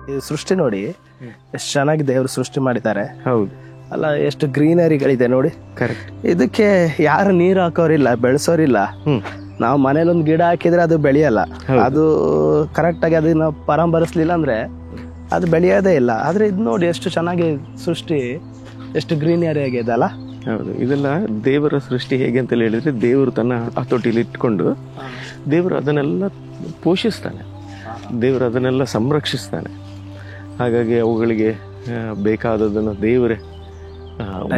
ಇದು ಸೃಷ್ಟಿ ನೋಡಿ ಎಷ್ಟು ಚೆನ್ನಾಗಿ ದೇವರು ಸೃಷ್ಟಿ ಮಾಡಿದ್ದಾರೆ. ಹೌದು ಅಲ್ಲ, ಎಷ್ಟು ಗ್ರೀನರಿಗಳಿದೆ ನೋಡಿ. ಕರೆಕ್ಟ್. ಇದಕ್ಕೆ ಯಾರು ನೀರು ಹಾಕೋರಿಲ್ಲ, ಬೆಳೆಸೋರಿಲ್ಲ. ನಾವು ಮನೇಲಿ ಒಂದು ಗಿಡ ಹಾಕಿದ್ರೆ ಅದು ಬೆಳೆಯಲ್ಲ. ಅದು ಕರೆಕ್ಟಾಗಿ ಅದನ್ನ ಪರಾಂಬರಿಸ್ಲಿಲ್ಲ ಅಂದ್ರೆ ಅದು ಬೆಳೆಯೋದೇ ಇಲ್ಲ. ಆದ್ರೆ ಇದು ನೋಡಿ ಎಷ್ಟು ಚೆನ್ನಾಗಿ ಸೃಷ್ಟಿ, ಎಷ್ಟು ಗ್ರೀನರಿ ಆಗಿದೆ ಅಲ್ಲ. ಹೌದು, ಇದೆಲ್ಲ ದೇವರ ಸೃಷ್ಟಿ. ಹೇಗೆ ಅಂತ ಹೇಳಿದ್ರೆ, ದೇವರು ತನ್ನ ಹತೋಟಿಲಿ ಇಟ್ಕೊಂಡು ದೇವರು ಅದನ್ನೆಲ್ಲ ಪೋಷಿಸ್ತಾನೆ, ದೇವರು ಅದನ್ನೆಲ್ಲ ಸಂರಕ್ಷಿಸ್ತಾನೆ. ಹಾಗಾಗಿ ಅವುಗಳಿಗೆ ಬೇಕಾದದನ್ನು ದೇವರೇ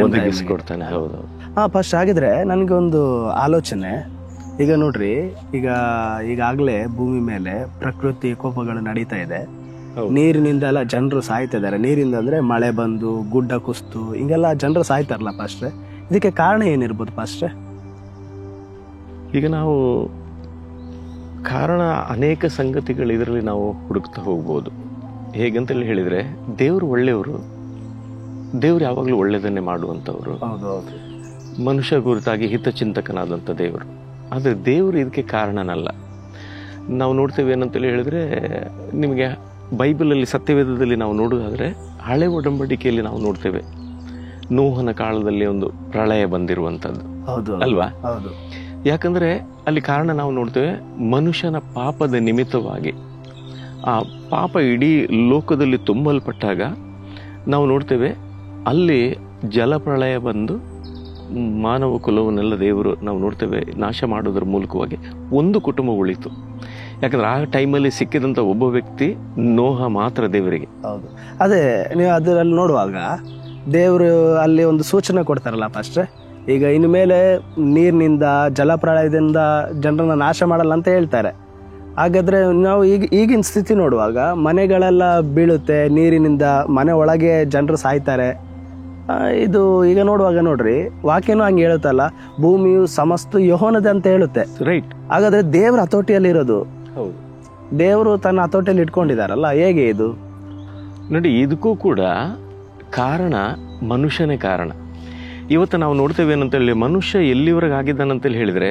ಒದಗಿಸ್ಕೊಡ್ತಾನೆ. ಹೌದು. ಫಸ್ಟ್ ಆಗಿದ್ರೆ ನನಗೆ ಒಂದು ಆಲೋಚನೆ. ಈಗ ನೋಡ್ರಿ, ಈಗಾಗಲೇ ಭೂಮಿ ಮೇಲೆ ಪ್ರಕೃತಿ ಕೋಪಗಳು ನಡೀತಾ ಇದೆ. ನೀರಿನಿಂದ ಎಲ್ಲ ಜನರು ಸಾಯ್ತಾ ಇದಾರೆ. ನೀರಿಂದ ಅಂದ್ರೆ ಮಳೆ ಬಂದು ಗುಡ್ಡ ಕುಸ್ತು ಹಿಂಗೆಲ್ಲ ಜನರು ಸಾಯ್ತಾರಲ್ಲ ಪಾಸ್ಟ್ರೆ. ಇದಕ್ಕೆ ಕಾರಣ ಏನಿರ್ಬೋದು ಪಾಸ್ಟ್ರೆ? ಈಗ ನಾವು ಕಾರಣ ಅನೇಕ ಸಂಗತಿಗಳು ಇದರಲ್ಲಿ ನಾವು ಹುಡುಕ್ತಾ ಹೋಗ್ಬೋದು. ಹೇಗಂತೇಳಿ ಹೇಳಿದ್ರೆ, ದೇವರು ಒಳ್ಳೆಯವರು, ದೇವರು ಯಾವಾಗಲೂ ಒಳ್ಳೆಯದನ್ನೇ ಮಾಡುವಂಥವ್ರು. ಮನುಷ್ಯ ಕುರಿತಾಗಿ ಹಿತಚಿಂತಕನಾದಂಥ ದೇವರು. ಆದರೆ ದೇವರು ಇದಕ್ಕೆ ಕಾರಣನಲ್ಲ. ನಾವು ನೋಡ್ತೇವೆ ಏನಂತೇಳಿ ಹೇಳಿದ್ರೆ, ನಿಮಗೆ ಬೈಬಲಲ್ಲಿ ಸತ್ಯವೇದದಲ್ಲಿ ನಾವು ನೋಡೋದಾದ್ರೆ, ಹಳೆ ಒಡಂಬಡಿಕೆಯಲ್ಲಿ ನಾವು ನೋಡ್ತೇವೆ ನೋಹನ ಕಾಲದಲ್ಲಿ ಒಂದು ಪ್ರಳಯ ಬಂದಿರುವಂಥದ್ದು ಅಲ್ವಾ? ಯಾಕಂದ್ರೆ ಅಲ್ಲಿ ಕಾರಣ ನಾವು ನೋಡ್ತೇವೆ, ಮನುಷ್ಯನ ಪಾಪದ ನಿಮಿತ್ತವಾಗಿ ಆ ಪಾಪ ಇಡೀ ಲೋಕದಲ್ಲಿ ತುಂಬಲ್ಪಟ್ಟಾಗ ನಾವು ನೋಡ್ತೇವೆ ಅಲ್ಲಿ ಜಲಪ್ರಳಯ ಬಂದು ಮಾನವ ಕುಲವನ್ನೆಲ್ಲ ದೇವರು ನಾವು ನೋಡ್ತೇವೆ ನಾಶ ಮಾಡೋದ್ರ ಮೂಲಕವಾಗಿ ಒಂದು ಕುಟುಂಬ ಉಳಿತು. ಯಾಕಂದ್ರೆ ಆ ಟೈಮಲ್ಲಿ ಸಿಕ್ಕಿದಂಥ ಒಬ್ಬ ವ್ಯಕ್ತಿ ನೋಹ ಮಾತ್ರ ದೇವರಿಗೆ. ಹೌದು, ಅದೇ ನೀವು ಅದರಲ್ಲಿ ನೋಡುವಾಗ ದೇವರು ಅಲ್ಲಿ ಒಂದು ಸೂಚನೆ ಕೊಡ್ತಾರಲ್ಲ ಫಸ್ಟ್. ಈಗ ಇನ್ನು ಮೇಲೆ ನೀರಿನಿಂದ ಜಲಪ್ರಳಯದಿಂದ ಜನರನ್ನ ನಾಶ ಮಾಡಲ್ಲ ಅಂತ ಹೇಳ್ತಾರೆ. ಹಾಗಾದ್ರೆ ನಾವು ಈಗಿನ ಸ್ಥಿತಿ ನೋಡುವಾಗ ಮನೆಗಳೆಲ್ಲ ಬೀಳುತ್ತೆ, ನೀರಿನಿಂದ ಮನೆ ಒಳಗೆ ಜನರು ಸಾಯ್ತಾರೆ. ಇದು ಈಗ ನೋಡುವಾಗ ನೋಡ್ರಿ, ವಾಕ್ಯನೂ ಹಂಗೆ ಹೇಳುತ್ತಲ್ಲ, ಭೂಮಿಯು ಸಮಸ್ತ ಯೆಹೋವನದೇ ಅಂತ ಹೇಳುತ್ತೆ. ರೈಟ್. ಹಾಗಾದ್ರೆ ದೇವ್ರ ಹತೋಟಿಯಲ್ಲಿ ಇರೋದು. ಹೌದು, ದೇವರು ತನ್ನ ಹತೋಟಿಯಲ್ಲಿ ಇಟ್ಕೊಂಡಿದಾರಲ್ಲ, ಹೇಗೆ ಇದು ನೋಡಿ? ಇದಕ್ಕೂ ಕೂಡ ಕಾರಣ ಮನುಷ್ಯನೇ ಕಾರಣ. ಇವತ್ತು ನಾವು ನೋಡ್ತೇವೆ ಏನಂತೇಳಿ, ಮನುಷ್ಯ ಎಲ್ಲಿವರೆಗೆ ಆಗಿದ್ದಾನಂತೇಳಿ ಹೇಳಿದ್ರೆ,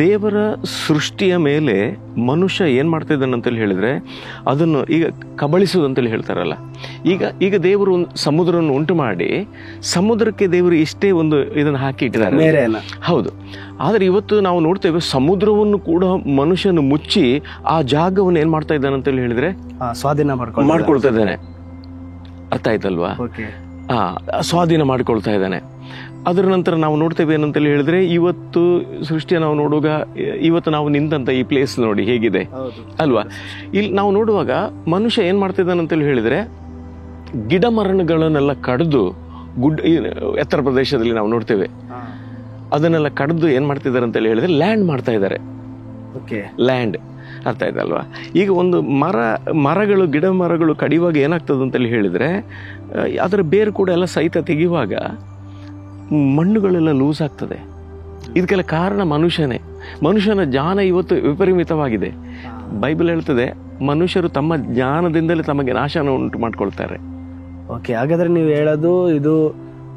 ದೇವರ ಸೃಷ್ಟಿಯ ಮೇಲೆ ಮನುಷ್ಯ ಏನು ಮಾಡ್ತಿದ್ದಾನಂತೇಳಿ ಹೇಳಿದ್ರೆ, ಅದನ್ನು ಈಗ ಕಬಳಿಸುವುದಂತೇಳಿ ಹೇಳ್ತಾರಲ್ಲ. ಈಗ ದೇವರು ಸಮುದ್ರವನ್ನು ಉಂಟು ಮಾಡಿ ಸಮುದ್ರಕ್ಕೆ ದೇವರು ಇಷ್ಟೇ ಒಂದು ಇದನ್ನು ಹಾಕಿ ಇಟ್ಟಿದ್ದಾರೆ. ಹೌದು. ಆದರೆ ಇವತ್ತು ನಾವು ನೋಡ್ತೇವೆ, ಸಮುದ್ರವನ್ನು ಕೂಡ ಮನುಷ್ಯನು ಮುಚ್ಚಿ ಆ ಜಾಗವನ್ನು ಏನು ಮಾಡ್ತಾ ಇದ್ದಾನಂತೇಳಿ ಹೇಳಿದ್ರೆ, ಸ್ವಾಧೀನ ಮಾಡ್ಕೊಳ್ತಾ ಇದ್ದಾನೆ. ಅರ್ಥ ಆಯ್ತಲ್ವಾ? ಸ್ವಾಧೀನ ಮಾಡ್ಕೊಳ್ತಾ ಇದ್ದಾನೆ. ಅದರ ನಂತರ ನಾವು ನೋಡ್ತೇವೆ ಏನಂತೇಳಿ ಹೇಳಿದ್ರೆ, ಇವತ್ತು ಸೃಷ್ಟಿಯ ನಾವು ನೋಡುವಾಗ, ಇವತ್ತು ನಾವು ನಿಂತಂತ ಈ ಪ್ಲೇಸ್ ನೋಡಿ ಹೇಗಿದೆ ಅಲ್ವಾ? ಇಲ್ಲಿ ನಾವು ನೋಡುವಾಗ ಮನುಷ್ಯ ಏನ್ ಮಾಡ್ತಿದ್ದಾನಂತೇಳಿ ಹೇಳಿದ್ರೆ, ಗಿಡ ಮರಗಳನ್ನೆಲ್ಲ ಕಡಿದು ಎತ್ತರ ಪ್ರದೇಶದಲ್ಲಿ ನಾವು ನೋಡ್ತೇವೆ, ಅದನ್ನೆಲ್ಲ ಕಡಿದು ಏನ್ ಮಾಡ್ತಿದ್ದಾರೆ ಅಂತೇಳಿ ಹೇಳಿದ್ರೆ ಲ್ಯಾಂಡ್ ಮಾಡ್ತಾ ಇದ್ದಾರೆ. ಲ್ಯಾಂಡ್. ಅರ್ಥ ಆಯ್ತಲ್ವಾ? ಈಗ ಒಂದು ಮರಗಳು ಗಿಡ ಮರಗಳು ಕಡಿಯುವಾಗ ಏನಾಗ್ತದೆ ಅಂತೇಳಿ ಹೇಳಿದ್ರೆ, ಅದರ ಬೇರು ಕೂಡ ಎಲ್ಲ ಸಹಿತ ತೆಗೆಯುವಾಗ ಮಣ್ಣುಗಳೆಲ್ಲ ಲೂಸ್ ಆಗ್ತದೆ. ಇದಕ್ಕೆಲ್ಲ ಕಾರಣ ಮನುಷ್ಯನೇ. ಮನುಷ್ಯನ ಜ್ಞಾನ ಇವತ್ತು ವಿಪರೀತವಾಗಿದೆ. ಬೈಬಲ್ ಹೇಳ್ತದೆ, ಮನುಷ್ಯರು ತಮ್ಮ ಜ್ಞಾನದಿಂದಲೇ ತಮಗೆ ನಾಶನ ಉಂಟು ಮಾಡ್ಕೊಳ್ತಾರೆ. ಓಕೆ, ಹಾಗಾದ್ರೆ ನೀವು ಹೇಳೋದು ಇದು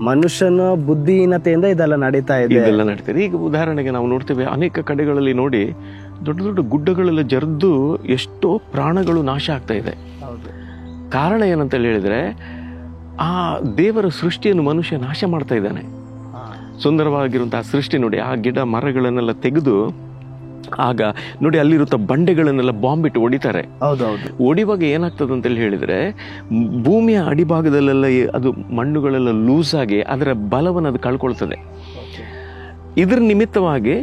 ಮನುಷ್ಯನ ಬುದ್ಧಿಹೀನತೆಯಿಂದ ಇದೆಲ್ಲ ನಡೀತಾ ಇದೆ. ಇದೆಲ್ಲ ನಡೀತದೆ. ಈಗ ಉದಾಹರಣೆಗೆ ನಾವು ನೋಡ್ತೇವೆ, ಅನೇಕ ಕಡೆಗಳಲ್ಲಿ ನೋಡಿ ದೊಡ್ಡ ದೊಡ್ಡ ಗುಡ್ಡಗಳೆಲ್ಲ ಜರಿದು ಎಷ್ಟೋ ಪ್ರಾಣಗಳು ನಾಶ ಆಗ್ತಾ ಇದೆ. ಕಾರಣ ಏನಂತ ಹೇಳಿದ್ರೆ, ಆ ದೇವರ ಸೃಷ್ಟಿಯನ್ನು ಮನುಷ್ಯ ನಾಶ ಮಾಡ್ತಾ ಇದ್ದಾನೆ. ಸುಂದರವಾಗಿರುವಂತಹ ಸೃಷ್ಟಿ ನೋಡಿ, ಆ ಗಿಡ ಮರಗಳನ್ನೆಲ್ಲ ತೆಗೆದು ಆಗ ನೋಡಿ ಅಲ್ಲಿರುತ್ತ ಬಂಡೆಗಳನ್ನೆಲ್ಲ ಬಾಂಬಿಟ್ಟು ಹೊಡಿತಾರೆ. ಹೊಡಿವಾಗ ಏನಾಗ್ತದೆ ಅಂತೇಳಿ ಹೇಳಿದ್ರೆ, ಭೂಮಿಯ ಅಡಿಭಾಗದಲ್ಲೆಲ್ಲ ಅದು ಮಣ್ಣುಗಳೆಲ್ಲ ಲೂಸ್ ಆಗಿ ಅದರ ಬಲವನ್ನು ಅದು ಕಳ್ಕೊಳ್ತದೆ. ಇದ್ರ ನಿಮಿತ್ತವಾಗಿ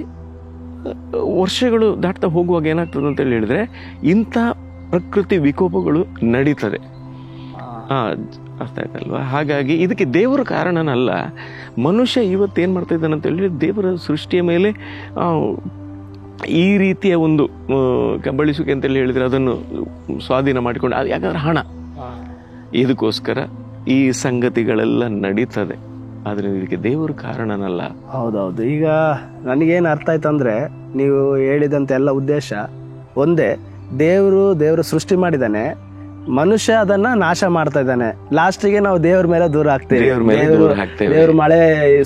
ವರ್ಷಗಳು ದಾಟ್ತಾ ಹೋಗುವಾಗ ಏನಾಗ್ತದೆ ಅಂತೇಳಿ ಹೇಳಿದ್ರೆ, ಇಂಥ ಪ್ರಕೃತಿ ವಿಕೋಪಗಳು ನಡೀತದೆ. ಅರ್ಥ ಆಯ್ತಲ್ವಾ? ಹಾಗಾಗಿ ಇದಕ್ಕೆ ದೇವರ ಕಾರಣನಲ್ಲ, ಮನುಷ್ಯ ಇವತ್ತೇನು ಮಾಡ್ತಾ ಇದ್ದಾನೆ ಅಂತ ಹೇಳಿದ್ರೆ, ದೇವರ ಸೃಷ್ಟಿಯ ಮೇಲೆ ಈ ರೀತಿಯ ಒಂದು ಕಬಳಿಸುವಿಕೆ ಅಂತೇಳಿ ಹೇಳಿದ್ರೆ ಅದನ್ನು ಸ್ವಾಧೀನ ಮಾಡಿಕೊಂಡು, ಅದು ಯಾಕಂದ್ರೆ ಹಣ, ಇದಕ್ಕೋಸ್ಕರ ಈ ಸಂಗತಿಗಳೆಲ್ಲ ನಡೀತದೆ. ಆದ್ರೆ ಇದಕ್ಕೆ ದೇವರು ಕಾರಣನಲ್ಲ. ಹೌದೌದು. ಈಗ ನನಗೇನು ಅರ್ಥ ಆಯ್ತಂದ್ರೆ, ನೀವು ಹೇಳಿದಂತೆ ಎಲ್ಲ ಉದ್ದೇಶ ಒಂದೇ. ದೇವರು ಸೃಷ್ಟಿ ಮಾಡಿದ್ದಾನೆ, ಮನುಷ್ಯ ಅದನ್ನ ನಾಶ ಮಾಡ್ತಾ ಇದ್ದಾನೆ. ಲಾಸ್ಟಿಗೆ ನಾವು ದೇವ್ರ ಮೇಲೆ ದೂರ ಆಗ್ತೇವೆ. ದೇವ್ರು ಮಳೆ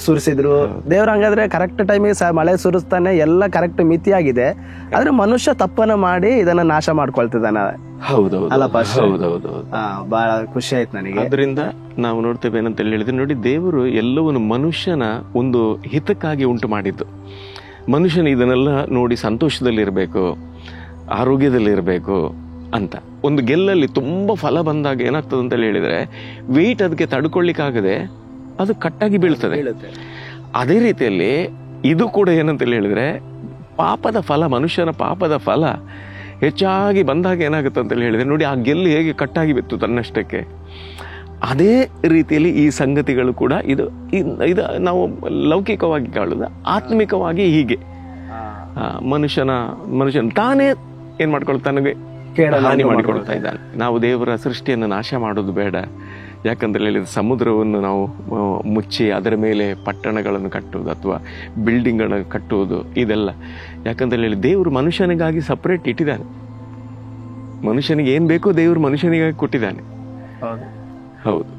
ಸುರಿಸಿದ್ರು, ದೇವ್ರ ಹಂಗಾದ್ರೆ ಕರೆಕ್ಟ್ ಟೈಮಿಗೆ ಮಳೆ ಸುರಿಸ್ತಾನೆ, ಎಲ್ಲ ಕರೆಕ್ಟ್ ಮಿತಿಯಾಗಿದೆ. ಆದ್ರೆ ಮನುಷ್ಯ ತಪ್ಪನ್ನ ಮಾಡಿ ಇದನ್ನ ನಾಶ ಮಾಡ್ಕೊಳ್ತಿದ್ದಾನೆ. ಹೌದೌದು ಅಲ್ಲ ಪಾಸ್ಟರ್? ಹೌದೌದು. ಬಹಳ ಖುಷಿ ಆಯ್ತು ನನಗೆ. ಅದರಿಂದ ನಾವು ನೋಡ್ತೇವೆ ಏನಂತ ಹೇಳಿದ್ರೆ, ನೋಡಿ, ದೇವರು ಎಲ್ಲವನ್ನು ಮನುಷ್ಯನ ಒಂದು ಹಿತಕ್ಕಾಗಿ ಉಂಟು ಮಾಡಿದ್ದು. ಮನುಷ್ಯನ ಇದನ್ನೆಲ್ಲ ನೋಡಿ ಸಂತೋಷದಲ್ಲಿರಬೇಕು, ಆರೋಗ್ಯದಲ್ಲಿರಬೇಕು ಅಂತ. ಒಂದು ಗೆಲ್ಲಲ್ಲಿ ತುಂಬ ಫಲ ಬಂದಾಗ ಏನಾಗ್ತದೆ ಅಂತ ಹೇಳಿದ್ರೆ, ವೆಯ್ಟ್ ಅದಕ್ಕೆ ತಡ್ಕೊಳ್ಳಿಕ್ಕಾಗದೆ ಅದು ಕಟ್ಟಾಗಿ ಬೀಳ್ತದೆ. ಅದೇ ರೀತಿಯಲ್ಲಿ ಇದು ಕೂಡ ಏನಂತ ಹೇಳಿದ್ರೆ, ಪಾಪದ ಫಲ, ಮನುಷ್ಯನ ಪಾಪದ ಫಲ ಹೆಚ್ಚಾಗಿ ಬಂದಾಗ ಏನಾಗುತ್ತೆ ಅಂತ ಹೇಳಿದ್ರೆ, ನೋಡಿ ಆ ಗೆಲ್ಲು ಹೇಗೆ ಕಟ್ಟಾಗಿ ಬಿತ್ತು ತನ್ನಷ್ಟಕ್ಕೆ, ಅದೇ ರೀತಿಯಲ್ಲಿ ಈ ಸಂಗತಿಗಳು ಕೂಡ ಇದು ನಾವು ಲೌಕಿಕವಾಗಿ ಕಾಣುದು, ಆತ್ಮಿಕವಾಗಿ ಹೀಗೆ ಮನುಷ್ಯನ ತಾನೇ ಏನ್ ಮಾಡ್ಕೊಳ್ತಾನೆ, ಹಾನಿ ಮಾಡಿಕೊಳ್ತಾ ಇದ್ದಾನೆ. ನಾವು ದೇವರ ಸೃಷ್ಟಿಯನ್ನು ನಾಶ ಮಾಡೋದು ಬೇಡ. ಯಾಕಂತ ಹೇಳಿದ್ರೆ, ಸಮುದ್ರವನ್ನು ನಾವು ಮುಚ್ಚಿ ಅದರ ಮೇಲೆ ಪಟ್ಟಣಗಳನ್ನು ಕಟ್ಟುವುದು ಅಥವಾ ಬಿಲ್ಡಿಂಗ್ಗಳನ್ನು ಕಟ್ಟುವುದು ಇದೆಲ್ಲ ಯಾಕಂತ ಹೇಳಿ ದೇವರು ಮನುಷ್ಯನಿಗಾಗಿ ಸಪ್ರೇಟ್ ಇಟ್ಟಿದ್ದಾನೆ. ಮನುಷ್ಯನಿಗೆ ಏನ್ ಬೇಕೋ ದೇವರು ಮನುಷ್ಯನಿಗಾಗಿ ಕೊಟ್ಟಿದ್ದಾನೆ. ಹೌದು.